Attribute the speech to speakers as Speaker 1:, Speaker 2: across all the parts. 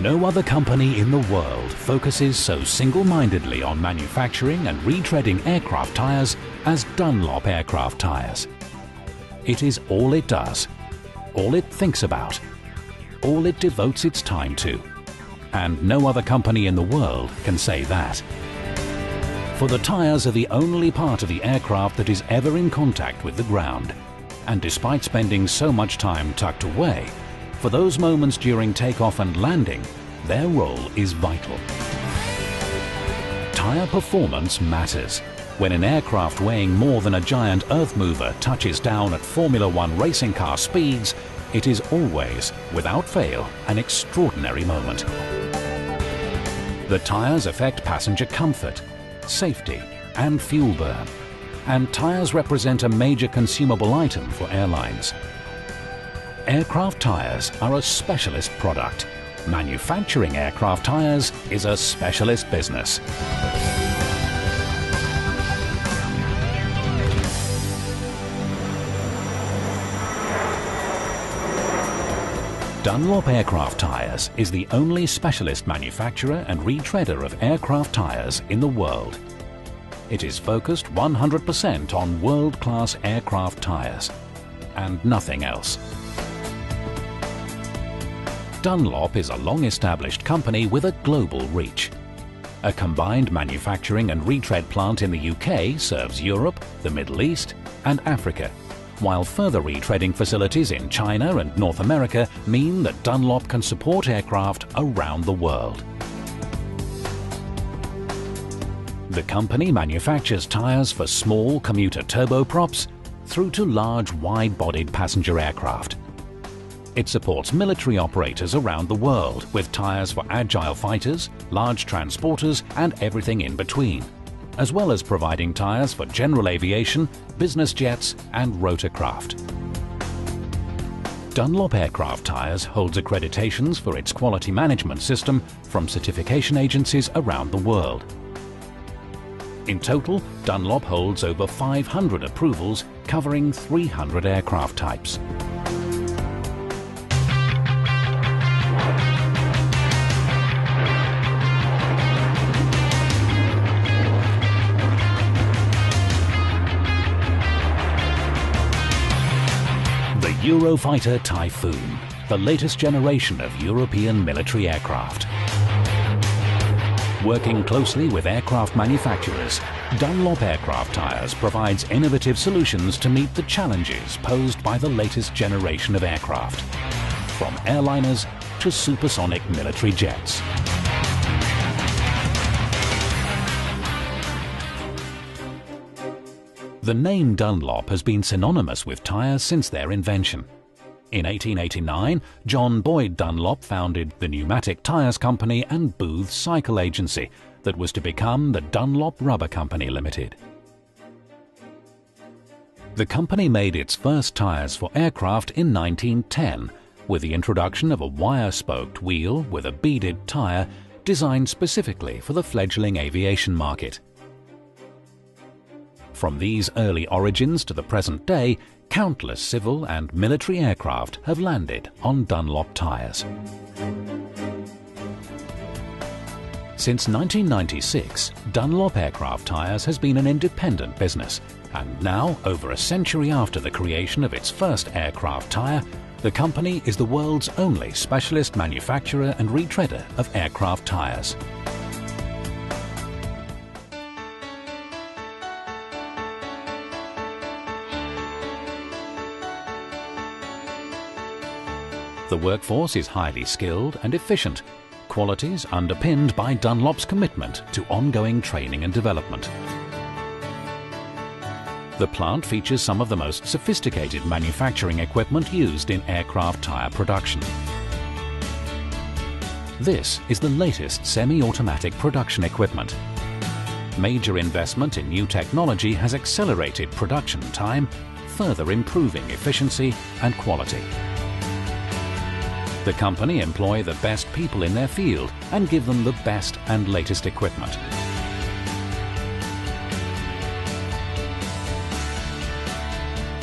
Speaker 1: No other company in the world focuses so single-mindedly on manufacturing and retreading aircraft tyres as Dunlop aircraft tyres. It is all it does, all it thinks about, all it devotes its time to. And no other company in the world can say that. For the tyres are the only part of the aircraft that is ever in contact with the ground. And despite spending so much time tucked away, for those moments during takeoff and landing, their role is vital. Tyre performance matters. When an aircraft weighing more than a giant earth mover touches down at Formula One racing car speeds, it is always, without fail, an extraordinary moment. The tyres affect passenger comfort, safety and fuel burn, and tyres represent a major consumable item for airlines. Aircraft tyres are a specialist product. Manufacturing aircraft tyres is a specialist business. Dunlop Aircraft Tyres is the only specialist manufacturer and retreader of aircraft tyres in the world. It is focused 100% on world-class aircraft tyres and nothing else. Dunlop is a long-established company with a global reach. A combined manufacturing and retread plant in the UK serves Europe, the Middle East and Africa, while further retreading facilities in China and North America mean that Dunlop can support aircraft around the world. The company manufactures tyres for small commuter turboprops through to large wide-bodied passenger aircraft. It supports military operators around the world with tyres for agile fighters, large transporters and everything in between, as well as providing tyres for general aviation, business jets and rotorcraft. Dunlop Aircraft Tyres holds accreditations for its quality management system from certification agencies around the world. In total, Dunlop holds over 500 approvals covering 300 aircraft types. The Eurofighter Typhoon, the latest generation of European military aircraft. Working closely with aircraft manufacturers, Dunlop Aircraft Tyres provides innovative solutions to meet the challenges posed by the latest generation of aircraft, from airliners to supersonic military jets. The name Dunlop has been synonymous with tyres since their invention. In 1889, John Boyd Dunlop founded the Pneumatic Tyres Company and Booth Cycle Agency that was to become the Dunlop Rubber Company Limited. The company made its first tyres for aircraft in 1910 with the introduction of a wire-spoked wheel with a beaded tyre designed specifically for the fledgling aviation market. From these early origins to the present day, countless civil and military aircraft have landed on Dunlop tyres. Since 1996, Dunlop Aircraft Tyres has been an independent business, and now, over a century after the creation of its first aircraft tyre, the company is the world's only specialist manufacturer and retreader of aircraft tyres. The workforce is highly skilled and efficient, qualities underpinned by Dunlop's commitment to ongoing training and development. The plant features some of the most sophisticated manufacturing equipment used in aircraft tyre production. This is the latest semi-automatic production equipment. Major investment in new technology has accelerated production time, further improving efficiency and quality. The company employ the best people in their field and give them the best and latest equipment.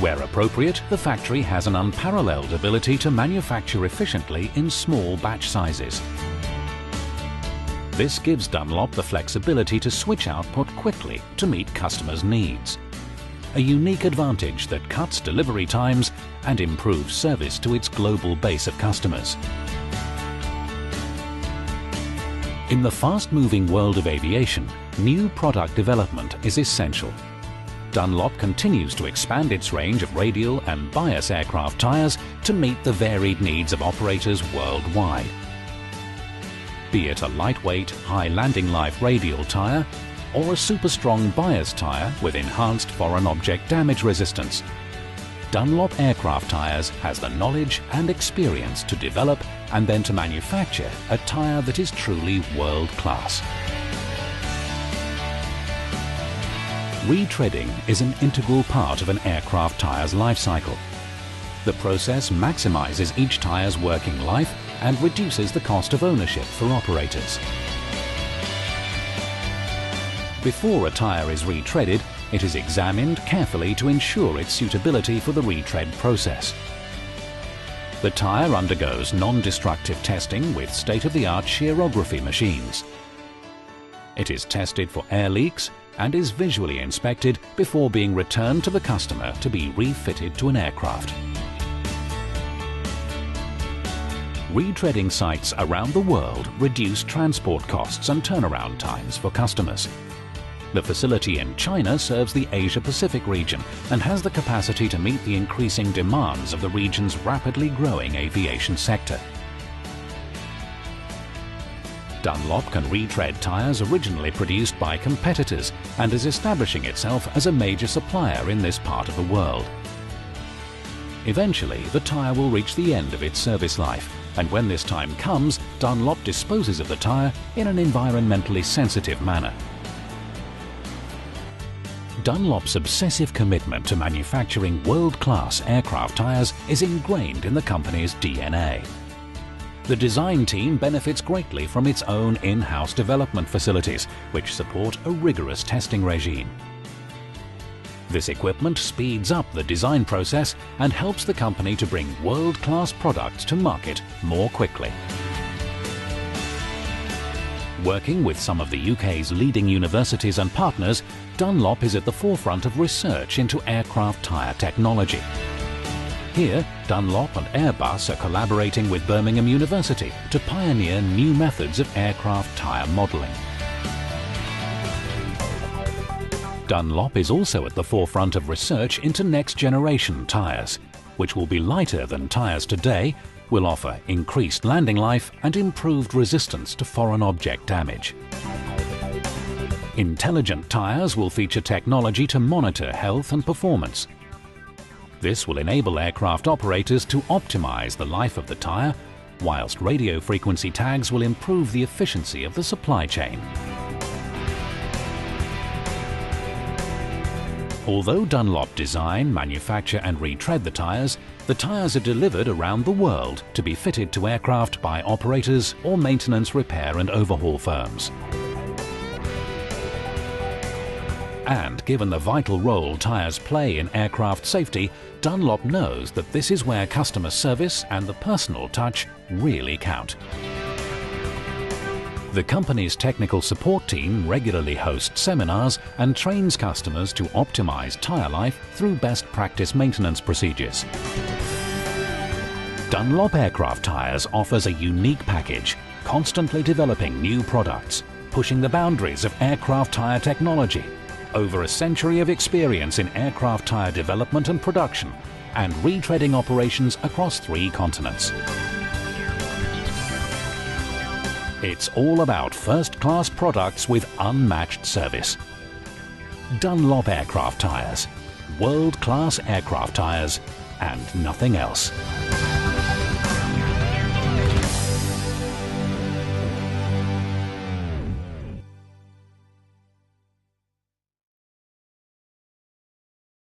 Speaker 1: Where appropriate, the factory has an unparalleled ability to manufacture efficiently in small batch sizes. This gives Dunlop the flexibility to switch output quickly to meet customers' needs. A unique advantage that cuts delivery times and improves service to its global base of customers. In the fast-moving world of aviation, new product development is essential. Dunlop continues to expand its range of radial and bias aircraft tyres to meet the varied needs of operators worldwide. Be it a lightweight, high landing life radial tyre or a super strong bias tyre with enhanced foreign object damage resistance, Dunlop Aircraft Tyres has the knowledge and experience to develop and then to manufacture a tyre that is truly world-class. Retreading is an integral part of an aircraft tyre's life cycle. The process maximizes each tyre's working life and reduces the cost of ownership for operators. Before a tyre is retreaded, it is examined carefully to ensure its suitability for the retread process. The tyre undergoes non-destructive testing with state-of-the-art shearography machines. It is tested for air leaks and is visually inspected before being returned to the customer to be refitted to an aircraft. Retreading sites around the world reduce transport costs and turnaround times for customers. The facility in China serves the Asia-Pacific region and has the capacity to meet the increasing demands of the region's rapidly growing aviation sector. Dunlop can retread tyres originally produced by competitors and is establishing itself as a major supplier in this part of the world. Eventually, the tyre will reach the end of its service life, and when this time comes, Dunlop disposes of the tyre in an environmentally sensitive manner. Dunlop's obsessive commitment to manufacturing world-class aircraft tyres is ingrained in the company's DNA. The design team benefits greatly from its own in-house development facilities, which support a rigorous testing regime. This equipment speeds up the design process and helps the company to bring world-class products to market more quickly. Working with some of the UK's leading universities and partners, Dunlop is at the forefront of research into aircraft tyre technology. Here, Dunlop and Airbus are collaborating with Birmingham University to pioneer new methods of aircraft tyre modelling. Dunlop is also at the forefront of research into next-generation tyres, which will be lighter than tyres today, will offer increased landing life and improved resistance to foreign object damage. Intelligent tyres will feature technology to monitor health and performance. This will enable aircraft operators to optimize the life of the tyre, whilst radio frequency tags will improve the efficiency of the supply chain. Although Dunlop design, manufacture and retread the tyres are delivered around the world to be fitted to aircraft by operators or maintenance, repair and overhaul firms. And given the vital role tyres play in aircraft safety, Dunlop knows that this is where customer service and the personal touch really count. The company's technical support team regularly hosts seminars and trains customers to optimize tyre life through best practice maintenance procedures. Dunlop Aircraft Tyres offers a unique package, constantly developing new products, pushing the boundaries of aircraft tyre technology, over a century of experience in aircraft tyre development and production, and retreading operations across 3 continents. It's all about first-class products with unmatched service. Dunlop Aircraft Tyres, world-class aircraft tyres, and nothing else.